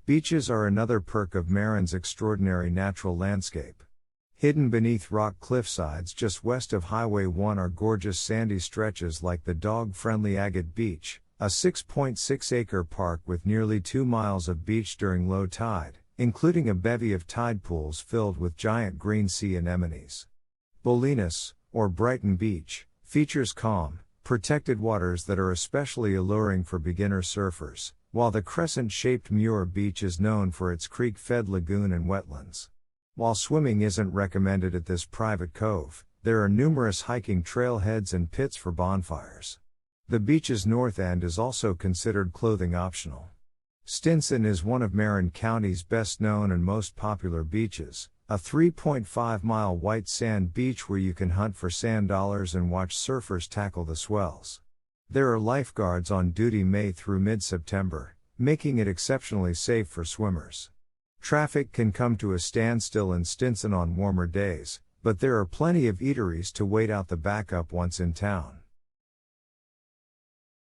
Beaches are another perk of Marin's extraordinary natural landscape. Hidden beneath rock cliffsides just west of Highway 1 are gorgeous sandy stretches like the dog-friendly Agate Beach, a 6.6-acre park with nearly 2 miles of beach during low tide, including a bevy of tide pools filled with giant green sea anemones. Bolinas, or Brighton Beach, features calm, protected waters that are especially alluring for beginner surfers, while the crescent-shaped Muir Beach is known for its creek-fed lagoon and wetlands. While swimming isn't recommended at this private cove, there are numerous hiking trailheads and pits for bonfires. The beach's north end is also considered clothing optional. Stinson is one of Marin County's best-known and most popular beaches, a 3.5-mile white sand beach where you can hunt for sand dollars and watch surfers tackle the swells. There are lifeguards on duty May through mid-September, making it exceptionally safe for swimmers. Traffic can come to a standstill in Stinson on warmer days, but there are plenty of eateries to wait out the backup once in town.